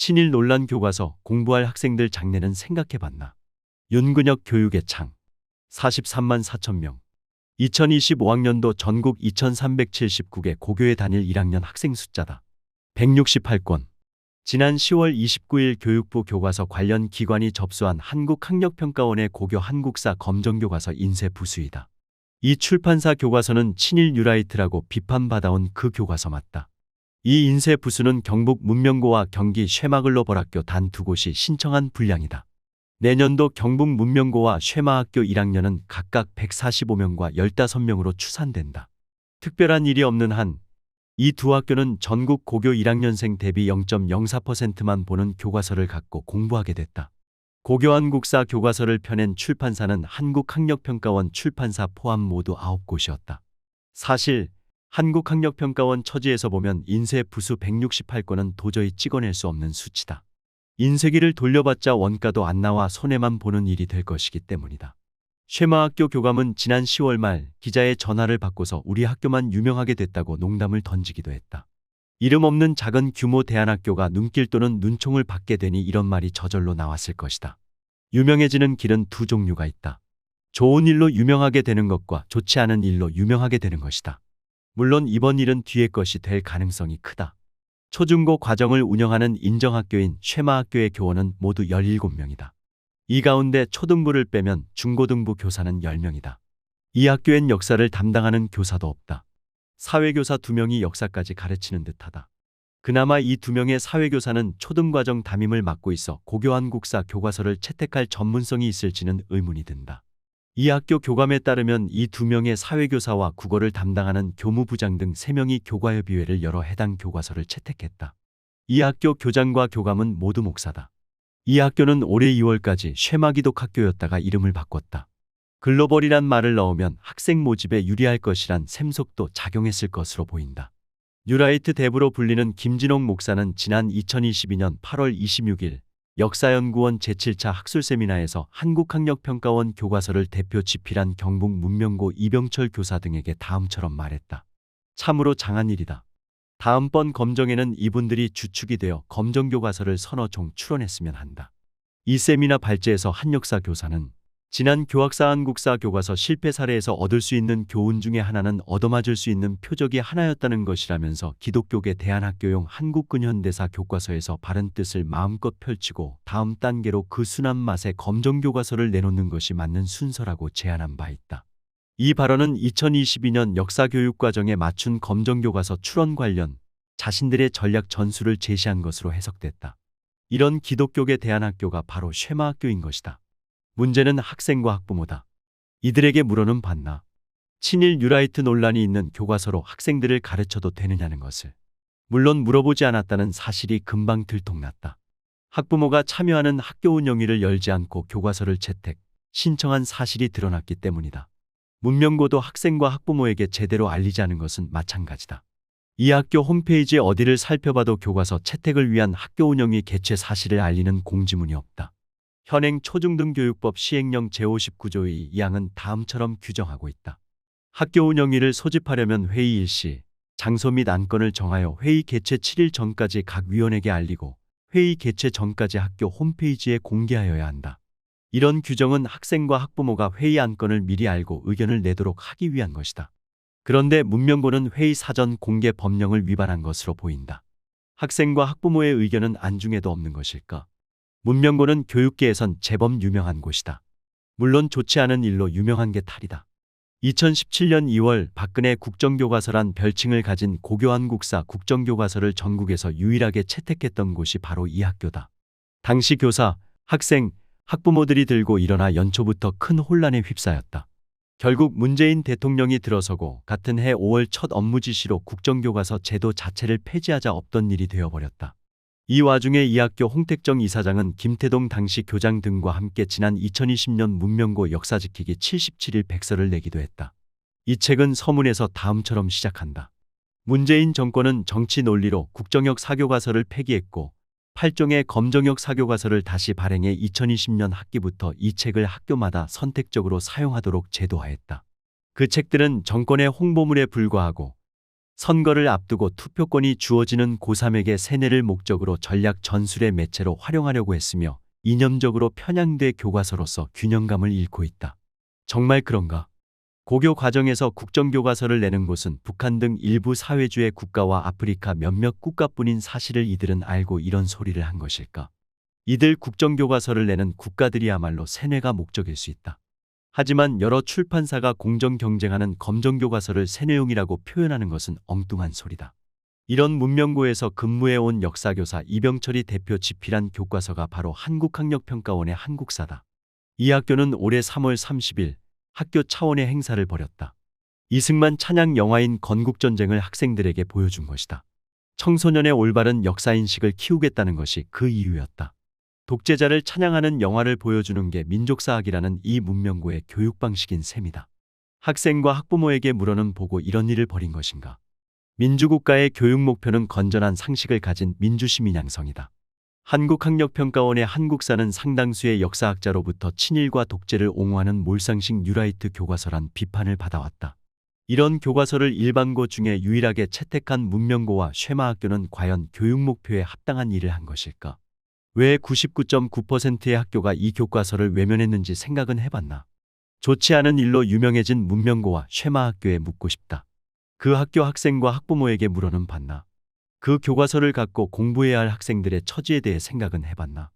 친일 논란 교과서 공부할 학생들 장래는 생각해봤나. 윤근혁 교육의 창. 43만 4천 명. 2025학년도 전국 2379개 고교에 다닐 1학년 학생 숫자다. 168건. 지난 10월 29일 교육부 교과서 관련 기관이 접수한 한국학력평가원의 고교 한국사 검정교과서 인쇄 부수이다. 이 출판사 교과서는 친일 뉴라이트라고 비판받아온 그 교과서 맞다. 이 인쇄 부수는 경북 문명고와 경기 쉐마글로벌학교 단 두 곳이 신청한 분량이다. 내년도 경북 문명고와 쉐마학교 1학년은 각각 145명과 15명으로 추산된다. 특별한 일이 없는 한 이 두 학교는 전국 고교 1학년생 대비 0.04%만 보는 교과서를 갖고 공부하게 됐다. 고교 한국사 교과서를 펴낸 출판사는 한국학력평가원 출판사 포함 모두 9곳이었다. 사실 한국학력평가원 처지에서 보면 인쇄 부수 168건은 도저히 찍어낼 수 없는 수치다. 인쇄기를 돌려봤자 원가도 안 나와 손해만 보는 일이 될 것이기 때문이다. 쉐마학교 교감은 지난 10월 말 기자의 전화를 받고서 우리 학교만 유명하게 됐다고 농담을 던지기도 했다. 이름 없는 작은 규모 대안학교가 눈길 또는 눈총을 받게 되니 이런 말이 저절로 나왔을 것이다. 유명해지는 길은 두 종류가 있다. 좋은 일로 유명하게 되는 것과 좋지 않은 일로 유명하게 되는 것이다. 물론 이번 일은 뒤의 것이 될 가능성이 크다. 초중고 과정을 운영하는 인정학교인 쉐마학교의 교원은 모두 17명이다. 이 가운데 초등부를 빼면 중고등부 교사는 10명이다. 이 학교엔 역사를 담당하는 교사도 없다. 사회교사 2명이 역사까지 가르치는 듯하다. 그나마 이 2명의 사회교사는 초등과정 담임을 맡고 있어 고교 한국사 교과서를 채택할 전문성이 있을지는 의문이 든다. 이 학교 교감에 따르면 이 2명의 사회교사와 국어를 담당하는 교무부장 등 3명이 교과협의회를 열어 해당 교과서를 채택했다. 이 학교 교장과 교감은 모두 목사다. 이 학교는 올해 2월까지 쉐마기독학교였다가 이름을 바꿨다. 글로벌이란 말을 넣으면 학생 모집에 유리할 것이란 샘속도 작용했을 것으로 보인다. 뉴라이트 대부로 불리는 김진홍 목사는 지난 2022년 8월 26일 역사연구원 제7차 학술세미나에서 한국학력평가원 교과서를 대표 집필한 경북 문명고 이병철 교사 등에게 다음처럼 말했다. 참으로 장한 일이다. 다음번 검정에는 이분들이 주축이 되어 검정교과서를 서너 종 출원했으면 한다. 이 세미나 발제에서 한 역사 교사는 지난 교학사 한국사 교과서 실패 사례에서 얻을 수 있는 교훈 중에 하나는 얻어맞을 수 있는 표적이 하나였다는 것이라면서 기독교계 대한학교용 한국근현대사 교과서에서 바른 뜻을 마음껏 펼치고 다음 단계로 그 순한 맛의 검정교과서를 내놓는 것이 맞는 순서라고 제안한 바 있다. 이 발언은 2022년 역사교육과정에 맞춘 검정교과서 출원 관련 자신들의 전략 전술을 제시한 것으로 해석됐다. 이런 기독교계 대한학교가 바로 쉐마학교인 것이다. 문제는 학생과 학부모다. 이들에게 물어는 봤나. 친일 뉴라이트 논란이 있는 교과서로 학생들을 가르쳐도 되느냐는 것을. 물론 물어보지 않았다는 사실이 금방 들통났다. 학부모가 참여하는 학교 운영위를 열지 않고 교과서를 채택, 신청한 사실이 드러났기 때문이다. 문명고도 학생과 학부모에게 제대로 알리지 않은 것은 마찬가지다. 이 학교 홈페이지 어디를 살펴봐도 교과서 채택을 위한 학교 운영위 개최 사실을 알리는 공지문이 없다. 현행 초중등교육법 시행령 제59조의 2항은 다음처럼 규정하고 있다. 학교 운영위를 소집하려면 회의 일시, 장소 및 안건을 정하여 회의 개최 7일 전까지 각 위원에게 알리고 회의 개최 전까지 학교 홈페이지에 공개하여야 한다. 이런 규정은 학생과 학부모가 회의 안건을 미리 알고 의견을 내도록 하기 위한 것이다. 그런데 문명고는 회의 사전 공개 법령을 위반한 것으로 보인다. 학생과 학부모의 의견은 안중에도 없는 것일까? 문명고는 교육계에선 제법 유명한 곳이다. 물론 좋지 않은 일로 유명한 게 탈이다. 2017년 2월 박근혜 국정교과서란 별칭을 가진 고교 한국사 국정교과서를 전국에서 유일하게 채택했던 곳이 바로 이 학교다. 당시 교사, 학생, 학부모들이 들고 일어나 연초부터 큰 혼란에 휩싸였다. 결국 문재인 대통령이 들어서고 같은 해 5월 첫 업무 지시로 국정교과서 제도 자체를 폐지하자 없던 일이 되어버렸다. 이 와중에 이 학교 홍택정 이사장은 김태동 당시 교장 등과 함께 지난 2020년 문명고 역사 지키기 77일 백서를 내기도 했다. 이 책은 서문에서 다음처럼 시작한다. 문재인 정권은 정치 논리로 국정역 사교과서를 폐기했고 8종의 검정역 사교과서를 다시 발행해 2020년 학기부터 이 책을 학교마다 선택적으로 사용하도록 제도화했다. 그 책들은 정권의 홍보물에 불과하고 선거를 앞두고 투표권이 주어지는 고3에게 세뇌를 목적으로 전략 전술의 매체로 활용하려고 했으며 이념적으로 편향돼 교과서로서 균형감을 잃고 있다. 정말 그런가? 고교 과정에서 국정교과서를 내는 곳은 북한 등 일부 사회주의 국가와 아프리카 몇몇 국가뿐인 사실을 이들은 알고 이런 소리를 한 것일까? 이들 국정교과서를 내는 국가들이야말로 세뇌가 목적일 수 있다. 하지만 여러 출판사가 공정 경쟁하는 검정교과서를 세뇌용이라고 표현하는 것은 엉뚱한 소리다. 이런 문명고에서 근무해온 역사교사 이병철이 대표 집필한 교과서가 바로 한국학력평가원의 한국사다. 이 학교는 올해 3월 30일 학교 차원의 행사를 벌였다. 이승만 찬양 영화인 건국전쟁을 학생들에게 보여준 것이다. 청소년의 올바른 역사인식을 키우겠다는 것이 그 이유였다. 독재자를 찬양하는 영화를 보여주는 게 민족사학이라는 이 문명고의 교육 방식인 셈이다. 학생과 학부모에게 물어는 보고 이런 일을 벌인 것인가? 민주국가의 교육 목표는 건전한 상식을 가진 민주시민 양성이다. 한국학력평가원의 한국사는 상당수의 역사학자로부터 친일과 독재를 옹호하는 몰상식 뉴라이트 교과서란 비판을 받아왔다. 이런 교과서를 일반고 중에 유일하게 채택한 문명고와 쉐마학교는 과연 교육 목표에 합당한 일을 한 것일까? 왜 99.9%의 학교가 이 교과서를 외면했는지 생각은 해봤나? 좋지 않은 일로 유명해진 문명고와 쉐마학교에 묻고 싶다. 그 학교 학생과 학부모에게 물어는 봤나? 그 교과서를 갖고 공부해야 할 학생들의 처지에 대해 생각은 해봤나?